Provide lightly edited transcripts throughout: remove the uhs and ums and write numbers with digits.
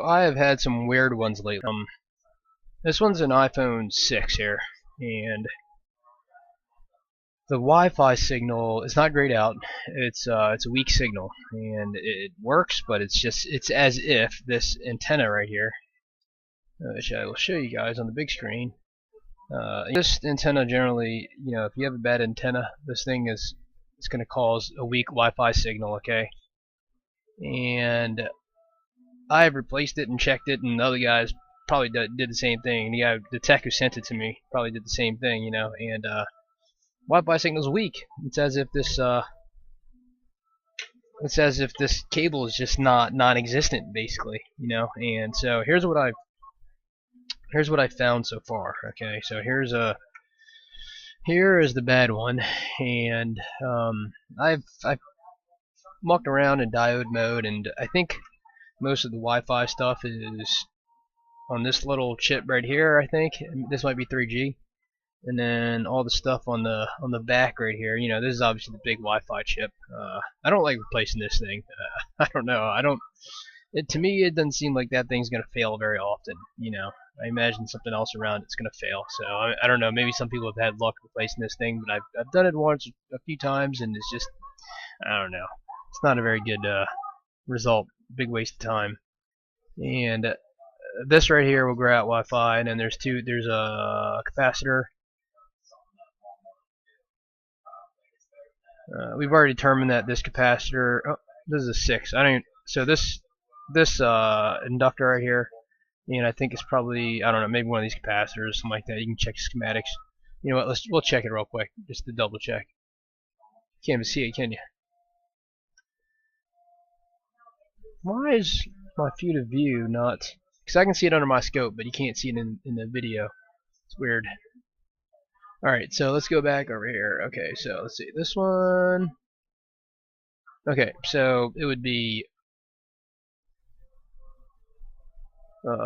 So I have had some weird ones lately. This one's an iPhone 6 here, and the Wi-Fi signal is not great out. It's a weak signal, and it works, but it's as if this antenna right here, which I will show you guys on the big screen. This antenna generally, if you have a bad antenna, this thing is it's going to cause a weak Wi-Fi signal. Okay, and I've replaced it and checked it, and the other guys probably did the same thing. The tech who sent it to me probably did the same thing, and Wi-Fi signal's weak. It's as if this cable is just non-existent, basically, And so here's what I found so far. Okay, so here is the bad one, and I've mucked around in diode mode, and I think most of the Wi-Fi stuff is on this little chip right here. I think this might be 3G, and then all the stuff on the back right here. This is obviously the big Wi-Fi chip. I don't like replacing this thing. I don't know. To me, it doesn't seem like that thing's gonna fail very often. I imagine something else around it's gonna fail. So I don't know. Maybe some people have had luck replacing this thing, but I've done it once, a few times, and it's just, I don't know. It's not a very good result. Big waste of time. And this right here will grow out Wi-Fi, and then there's a capacitor. We've already determined that this capacitor. Oh, this is a 6. So this inductor right here, and I think it's probably, I don't know, maybe one of these capacitors, something like that. You can check schematics. You know what? We'll check it real quick just to double check. Can't even see it, can you? Why is my field of view not? Because I can see it under my scope, but you can't see it in the video. It's weird. Alright, so let's go back over here. Okay, so let's see. This one. Okay, so it would be this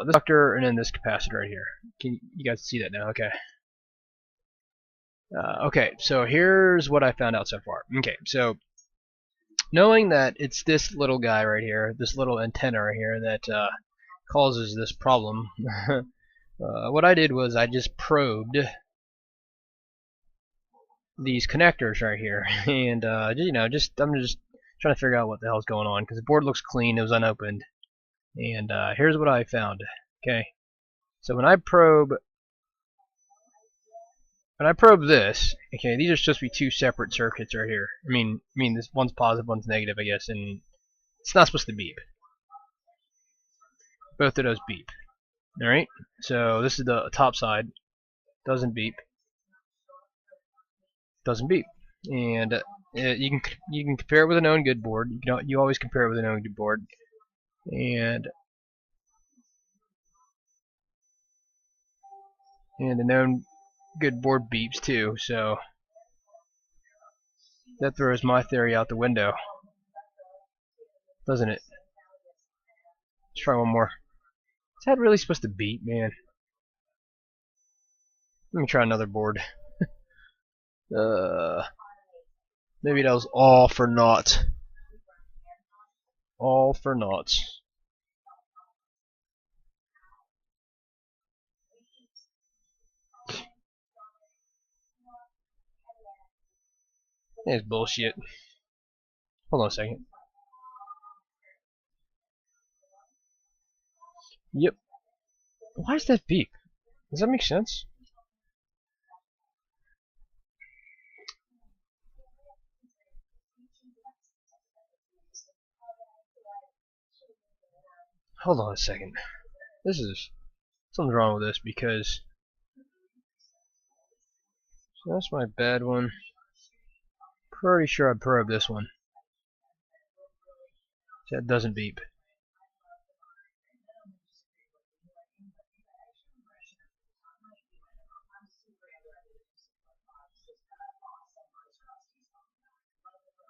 inductor and then this capacitor right here. Can you guys see that now? Okay. Okay, so here's what I found out so far. Okay, so knowing that it's this little guy right here, this little antenna right here that causes this problem, what I did was I just probed these connectors right here, and I'm just trying to figure out what the hell's going on, because the board looks clean, it was unopened, and here's what I found. Okay, so when I probe this, okay, these are supposed to be two separate circuits right here. I mean this one's positive, one's negative, I guess, and it's not supposed to beep. Both of those beep. All right, so this is the top side. Doesn't beep. Doesn't beep. And you can compare it with a known good board. You always compare it with a known good board. And the known good board beeps too. So that throws my theory out the window, doesn't it? Let's try one more. Is that really supposed to beep, man? Let me try another board. Maybe that was all for naught. All for naught. It's bullshit. Hold on a second. Yep. Why is that beep? Does that make sense? Hold on a second. Something's wrong with this, because so that's my bad one. Pretty sure I probed this one. That doesn't beep.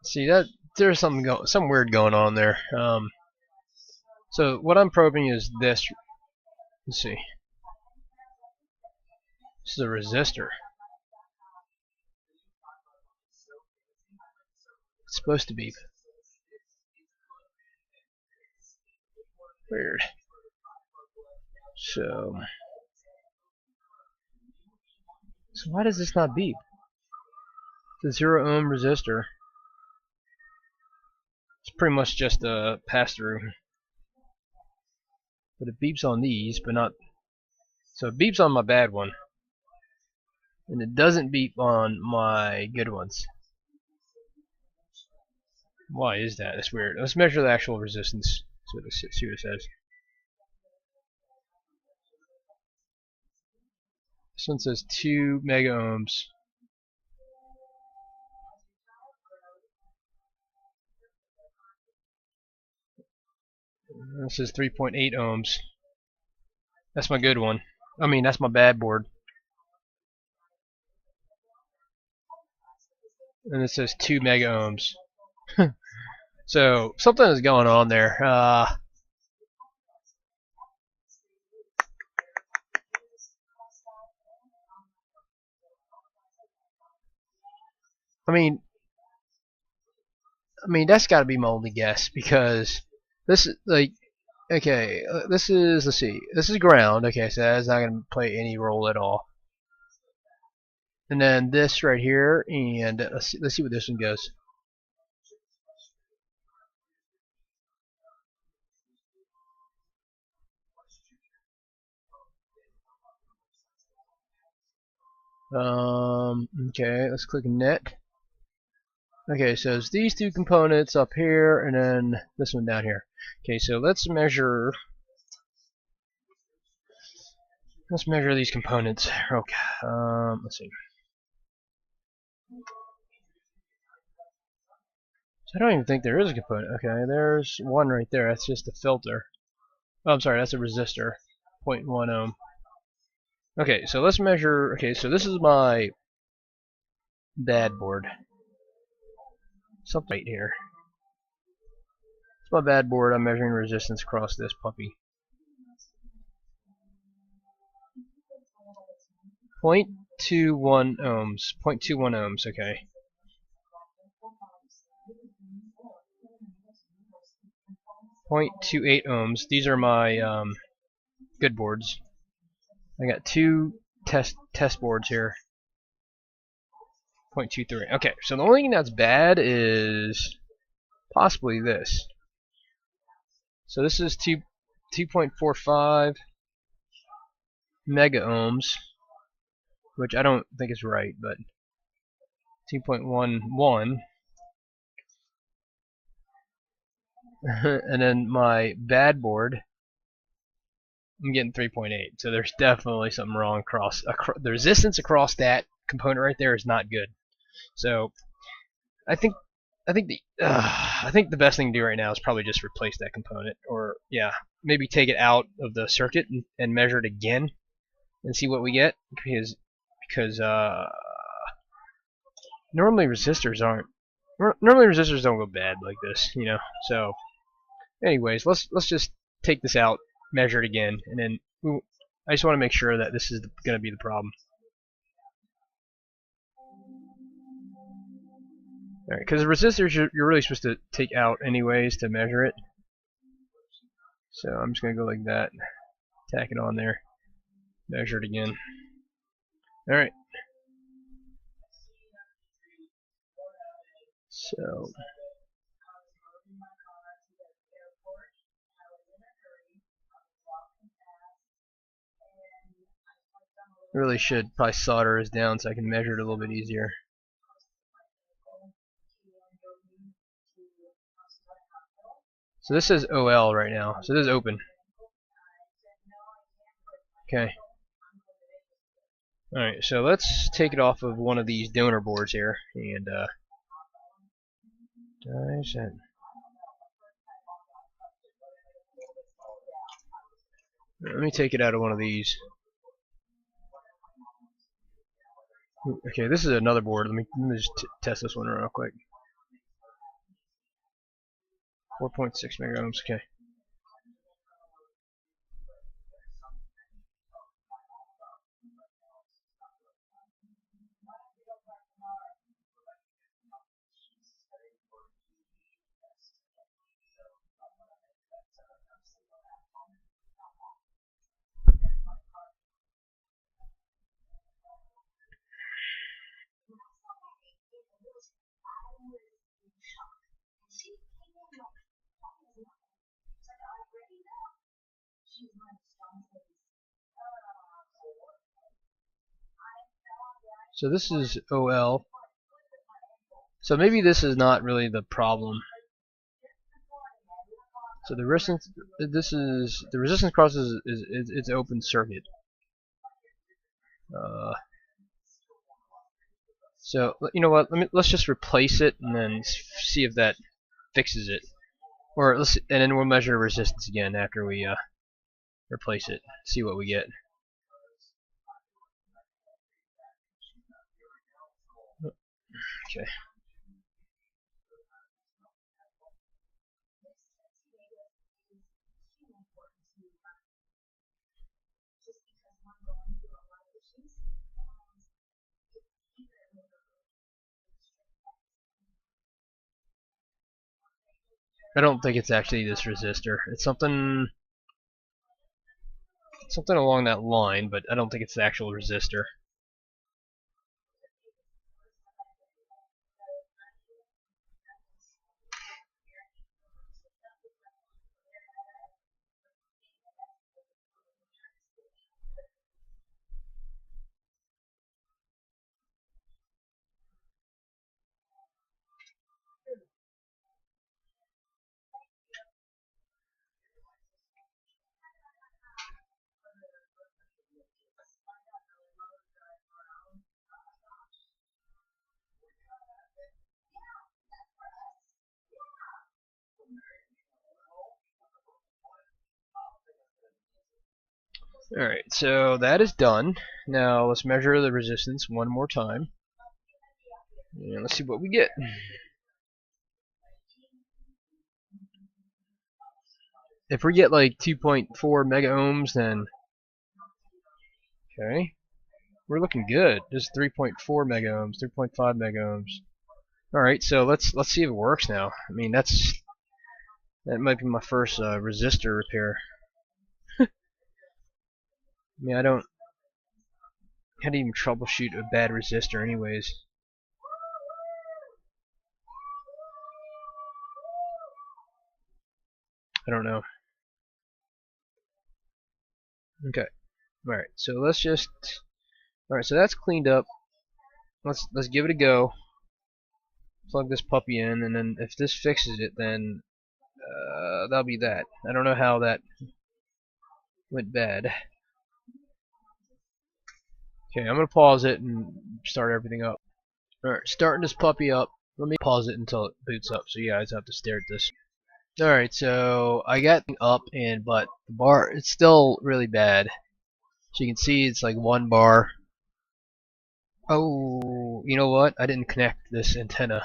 See, that there's some weird going on there. So what I'm probing is this. Let's see. This is a resistor. It's supposed to beep. Weird. So why does this not beep? The 0 ohm resistor. It's pretty much just a pass-through. But it beeps on these, but not. So it beeps on my bad one. And it doesn't beep on my good ones. Why is that? That's weird. Let's measure the actual resistance. See what it says. This one says 2 mega ohms. This is 3.8 ohms. That's my good one. I mean, that's my bad board. And it says 2 mega ohms. So something is going on there. I mean that's got to be my only guess, because this is like, okay, this is, let's see, this is ground. Okay, so that's not going to play any role at all. And then this right here, and let's see what this one goes. Okay, let's click net. Okay, so it's these two components up here, and then this one down here. Okay, so let's measure these components. Okay, let's see. So I don't even think there is a component. Okay, there's one right there. That's just a filter. Oh, I'm sorry, that's a resistor, 0.1 ohm. Okay, so let's measure. Okay, so this is my bad board. Something right here. It's my bad board. I'm measuring resistance across this puppy. 0.21 ohms. 0.21 ohms. Okay. 0.28 ohms. These are my good boards. I got two test boards here. 0.23. Okay, so the only thing that's bad is possibly this. So this is 2.45 mega ohms, which I don't think is right, but 2.11. And then my bad board, I'm getting 3.8. So there's definitely something wrong across the resistance across that component right there is not good. So I think the best thing to do right now is probably just replace that component, or yeah, maybe take it out of the circuit and measure it again and see what we get, because normally resistors don't go bad like this, you know. So anyways, let's just take this out, measure it again, and then I just want to make sure that this is going to be the problem. Alright, because the resistors you're really supposed to take out anyways to measure it. So I'm just going to go like that, tack it on there, measure it again. Alright. So really should probably solder this down so I can measure it a little bit easier. So this says OL right now, so this is open. Okay. Alright, so let's take it off of one of these donor boards here, and let me take it out of one of these. Okay, this is another board. Let me just test this one real quick. 4.6 mega ohms. Okay. So this is OL. So maybe this is not really the problem. So the resistance, the resistance cross is it's open circuit. So you know what? Let's just replace it and then see if that fixes it. Or and then we'll measure resistance again after we replace it. See what we get. Okay. I don't think it's actually this resistor. It's something along that line, but I don't think it's the actual resistor. Alright, so that is done. Now let's measure the resistance one more time. And let's see what we get. If we get like 2.4 mega ohms, then okay, we're looking good. This is 3.4 mega ohms, 3.5 mega ohms. All right, so let's see if it works now. I mean, that might be my first resistor repair. I mean, I don't how to even troubleshoot a bad resistor, anyways. I don't know. Okay. All right. So let's just. All right. So that's cleaned up. Let's give it a go. Plug this puppy in, and then if this fixes it, then that'll be that. I don't know how that went bad. Okay, I'm gonna pause it and start everything up. Alright, starting this puppy up. Let me pause it until it boots up, so you guys have to stare at this. Alright, so I got up, but the bar, it's still really bad. So you can see it's like 1 bar. Oh, you know what? I didn't connect this antenna.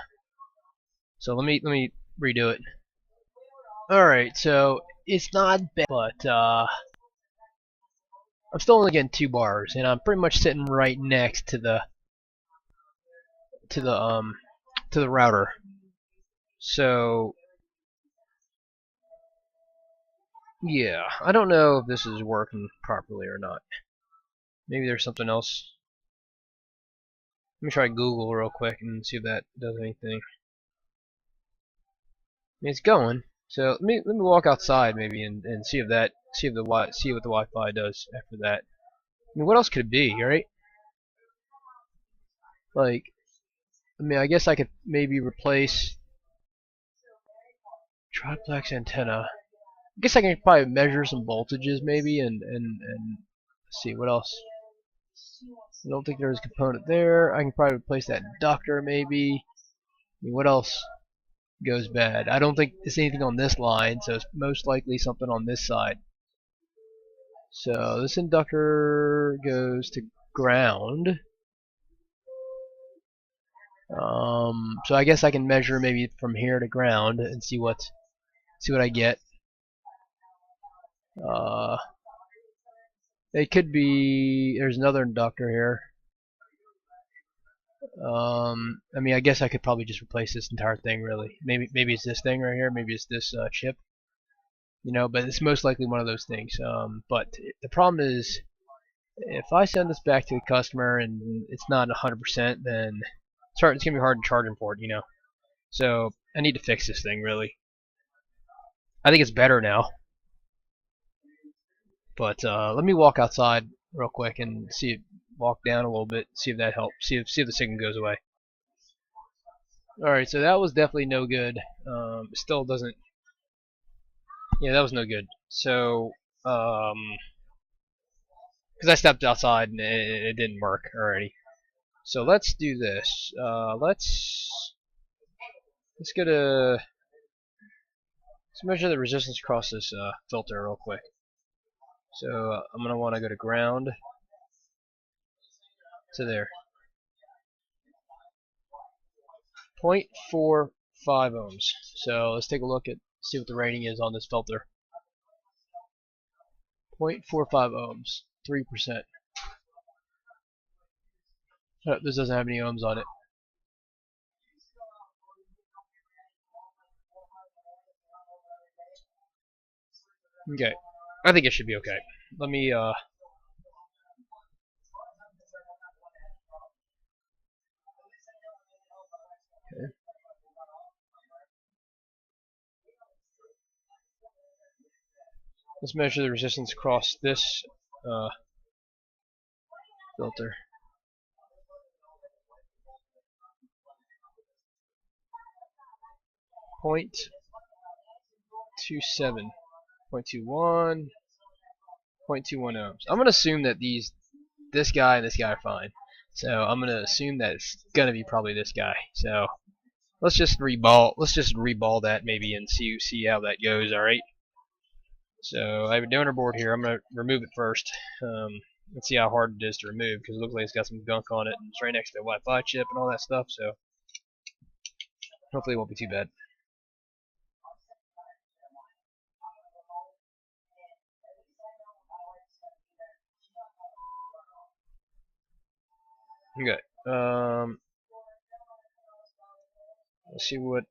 So let me redo it. Alright, so it's not bad, but I'm still only getting 2 bars, and I'm pretty much sitting right next to the router. So yeah, I don't know if this is working properly or not. Maybe there's something else. Let me try Google real quick and see if that does anything. I mean, it's going. So let me walk outside maybe and see if what the Wi-Fi does after that. I mean, what else could it be, right? Like, I mean, I guess I could maybe replace triplex antenna. I guess I can probably measure some voltages maybe and see what else. I don't think there's a component there. I can probably replace that inductor maybe. I mean, what else goes bad? I don't think there's anything on this line, so it's most likely something on this side. So this inductor goes to ground. So I guess I can measure maybe from here to ground and see what I get. It could be there's another inductor here. I mean, I guess I could probably just replace this entire thing, really. Maybe it's this thing right here. Maybe it's this chip. You know, but it's most likely one of those things. But the problem is, if I send this back to the customer and it's not 100%, then it's gonna be hard to charge them for it. You know, so I need to fix this thing really. I think it's better now. But let me walk outside real quick and walk down a little bit, see if that helps, see if the signal goes away. Alright, so that was definitely no good. Still doesn't, yeah, that was no good. So, because I stepped outside and it didn't work already. So let's do this. Let's measure the resistance across this filter real quick. So I'm gonna want to go to ground to there. 0.45 ohms. So let's take a look at see what the rating is on this filter. 0.45 ohms, 3%. Oh, this doesn't have any ohms on it. Okay, I think it should be okay. Let me okay. Let's measure the resistance across this filter. 0.27, 0.21, 0.21 ohms. I'm gonna assume that this guy and this guy are fine. So I'm gonna assume that it's gonna be probably this guy. So let's just reball that maybe and see how that goes. All right. So I have a donor board here. I'm gonna remove it first. Let's see how hard it is to remove because it looks like it's got some gunk on it and it's right next to the Wi-Fi chip and all that stuff. So hopefully it won't be too bad. Okay. Let's see what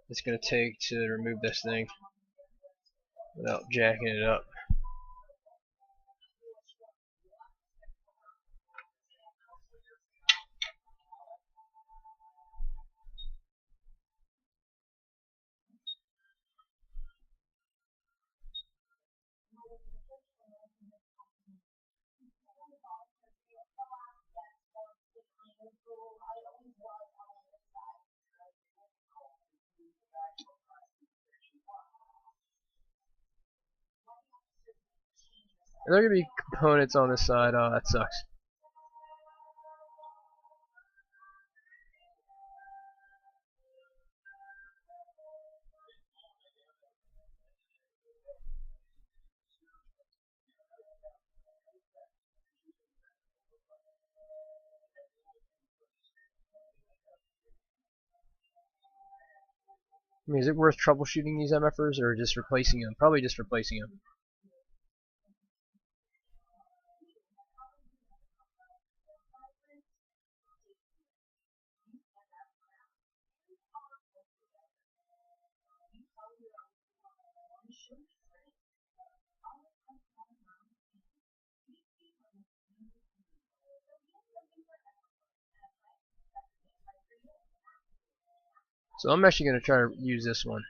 it's gonna take to remove this thing without jacking it up. Are there gonna be components on this side? Oh, that sucks. I mean, is it worth troubleshooting these MFers or just replacing them? Probably just replacing them. So I'm actually going to try to use this one.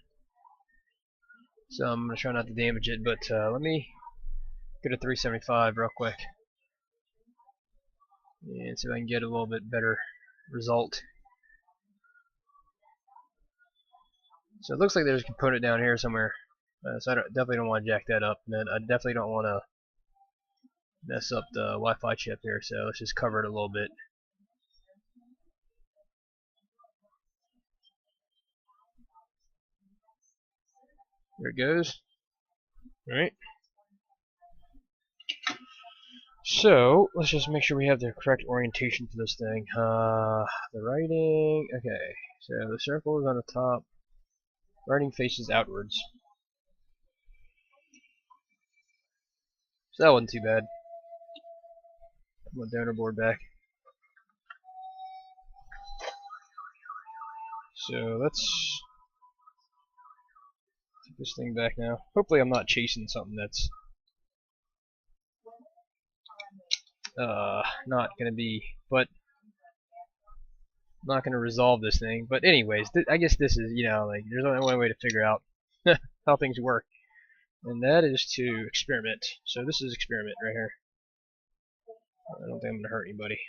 So I'm going to try not to damage it, but let me go to 375 real quick. And see if I can get a little bit better result. So it looks like there's a component down here somewhere. So I definitely don't want to jack that up. And then I definitely don't want to mess up the Wi-Fi chip here. So let's just cover it a little bit. There it goes. Alright. So let's just make sure we have the correct orientation for this thing. The writing. Okay. So the circle is on the top. Writing faces outwards. So that wasn't too bad. Put my donor board back. So let's take this thing back now. Hopefully I'm not chasing something that's not gonna be, but not gonna resolve this thing. But anyways, I guess this is, like, there's only one way to figure out how things work. and that is to experiment. So this is experiment right here. I don't think I'm gonna hurt anybody.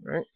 All right.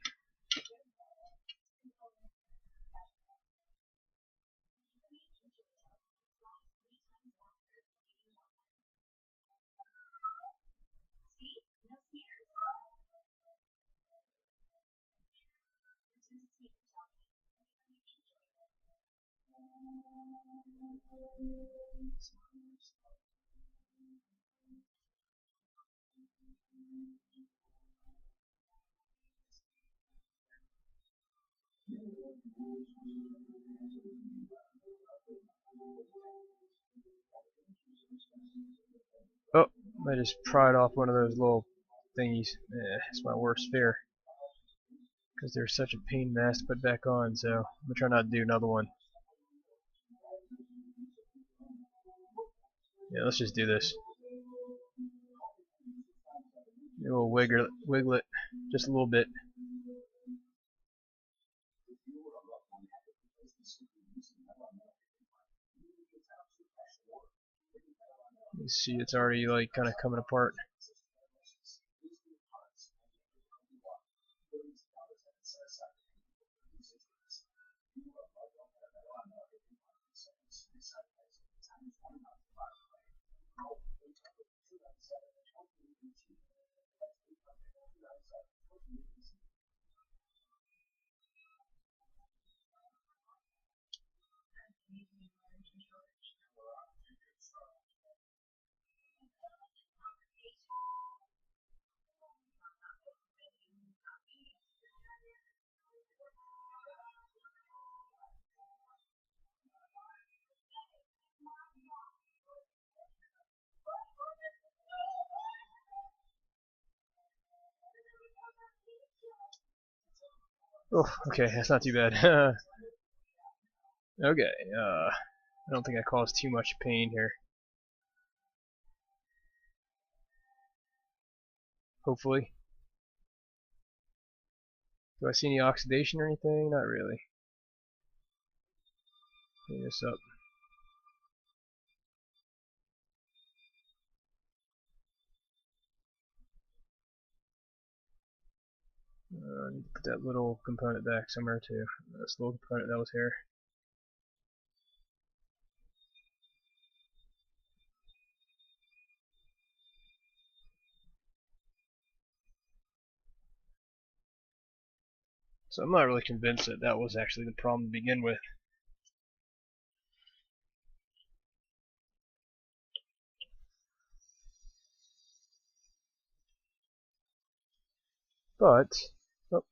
Oh, I just pried off one of those little thingies. It's my worst fear because they're such a pain in the ass to put back on. So I'm gonna try not to do another one. Yeah, let's just do this. We'll wiggle it just a little bit. You see, it's already like kind of coming apart. Oh, okay, that's not too bad. Okay, I don't think I caused too much pain here. Hopefully. Do I see any oxidation or anything? Not really. Clean this up. I need to put that little component back somewhere too. This little component that was here. So I'm not really convinced that that was actually the problem to begin with. But, oh,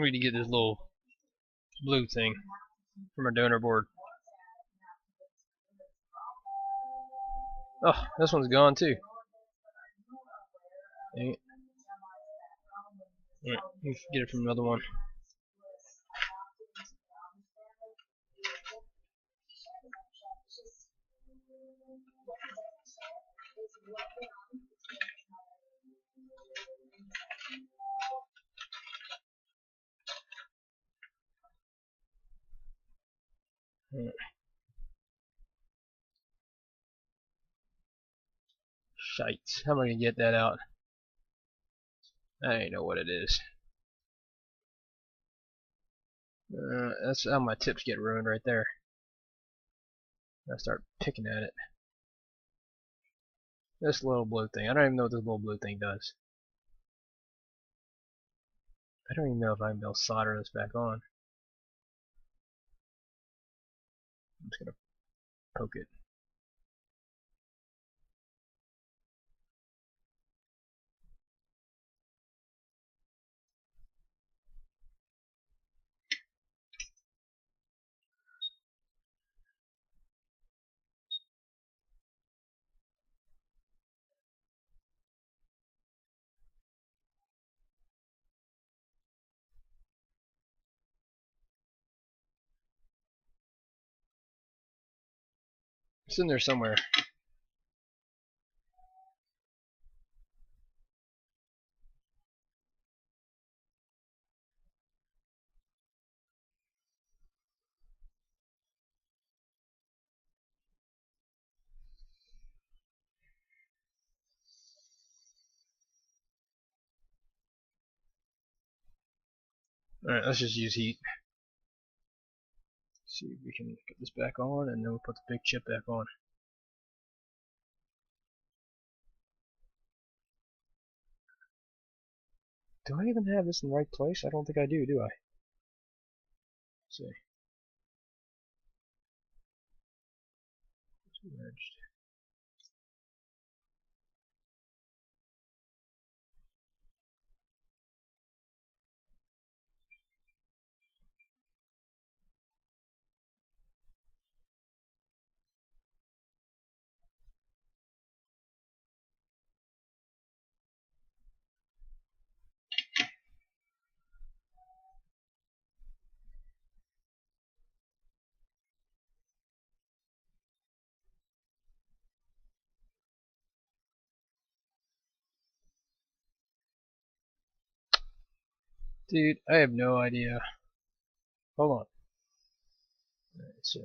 we need to get this little blue thing from our donor board. Oh, this one's gone too. Dang it. Alright, you can get it from another one. Alright. Shite. How am I gonna get that out? I don't know what it is. That's how my tips get ruined right there. I start picking at it. This little blue thing. I don't even know what this little blue thing does. I don't even know if I'm able to solder this back on. I'm just gonna poke it. It's in there somewhere. Alright, let's just use heat. See if we can get this back on, and then we'll put the big chip back on. Do I even have this in the right place? I don't think I do I? Let's see. It's merged. Dude, I have no idea. Hold on. Alright, so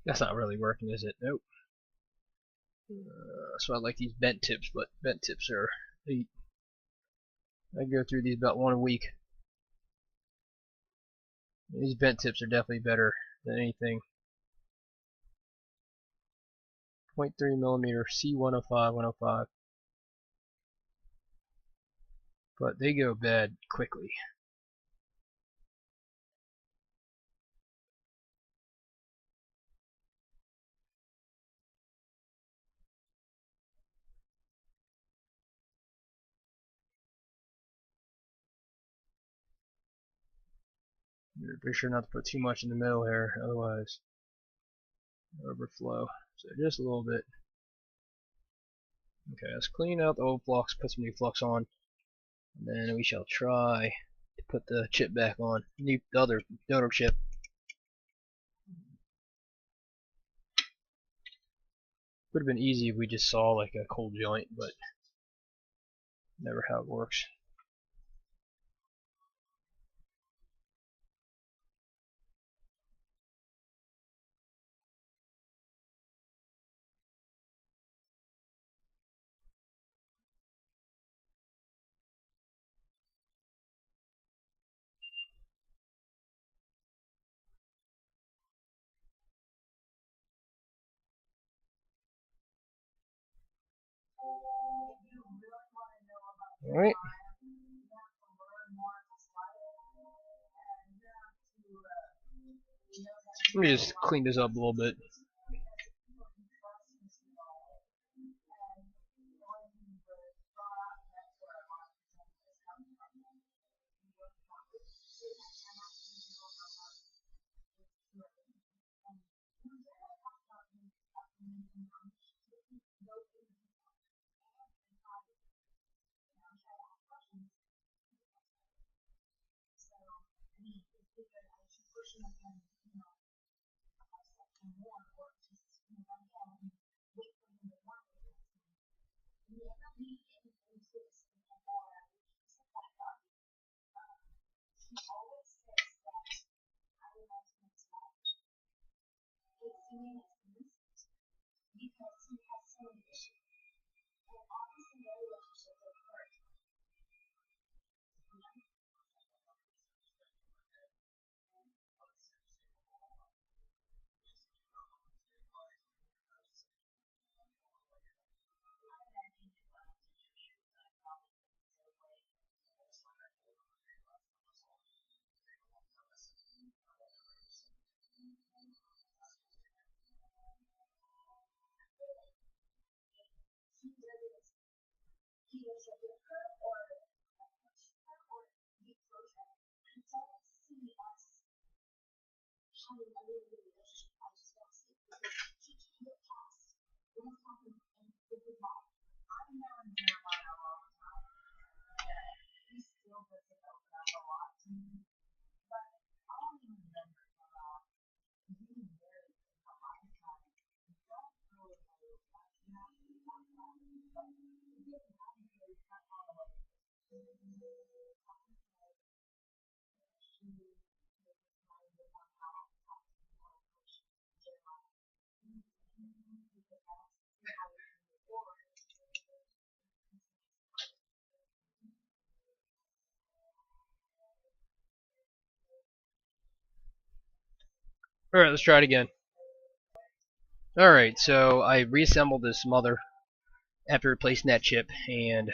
that's not really working, is it? Nope. So I like these bent tips, but bent tips are I go through these about one a week. These bent tips are definitely better than anything. 0.3 millimeter C105 105, but they go bad quickly. Be sure not to put too much in the middle here, otherwise overflow. So just a little bit. Okay, let's clean out the old flux, put some new flux on, and then we shall try to put the chip back on. The other donor chip. Would have been easy if we just saw like a cold joint, but never how it works. Alright. Let me just clean this up a little bit. Alright, let's try it again. Alright, so I reassembled this mother after replacing that chip, and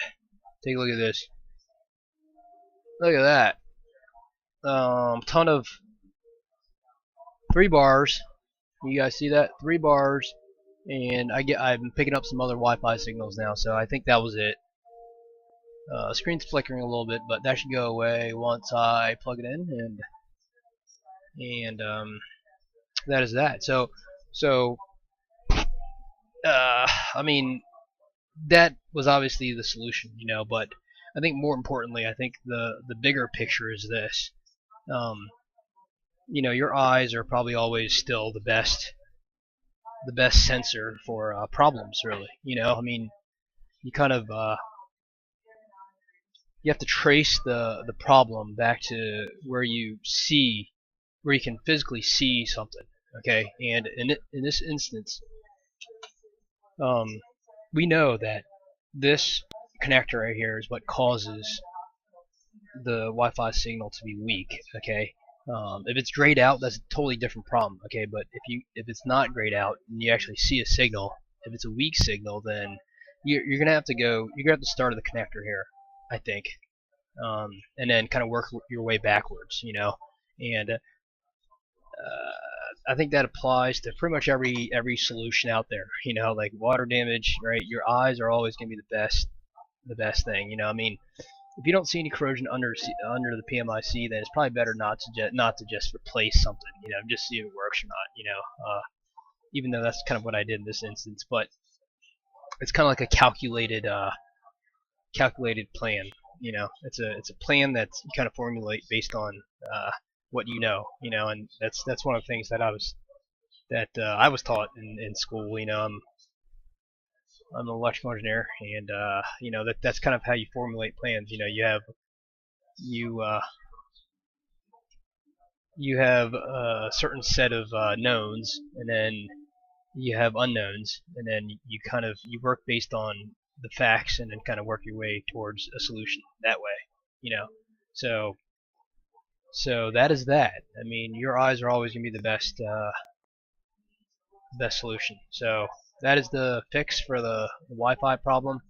take a look at this. Look at that. Ton of 3 bars. You guys see that? 3 bars, and I'm picking up some other Wi-Fi signals now, so I think that was it. Screen's flickering a little bit, but that should go away once I plug it in, and that is that. So I mean, that was obviously the solution, but I think more importantly, I think the bigger picture is this. Your eyes are probably always still the best sensor for problems, really. I mean, you kind of you have to trace the problem back to where you can physically see something. Okay, and in this instance, we know that this connector right here is what causes the Wi-Fi signal to be weak. Okay, if it's grayed out, that's a totally different problem. Okay, but if it's not grayed out and you actually see a signal, if it's a weak signal, then you're gonna have to go. You're gonna have to start at the connector here, I think, and then kind of work your way backwards. And I think that applies to pretty much every solution out there. Like water damage, right? Your eyes are always gonna be the best thing. I mean, if you don't see any corrosion under the PMIC, then it's probably better not to just replace something. Just see if it works or not. Even though that's kind of what I did in this instance, but it's kind of like a calculated plan. It's a plan that you kind of formulate based on what you know. And that's one of the things that I was taught in school. I'm an electrical engineer, and that's kind of how you formulate plans. You have a certain set of knowns, and then you have unknowns, and then you work based on the facts, and then kind of work your way towards a solution that way. You know, so that is that. I mean, your eyes are always gonna be the best solution. So that is the fix for the Wi-Fi problem,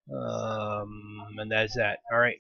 and that is that. All right.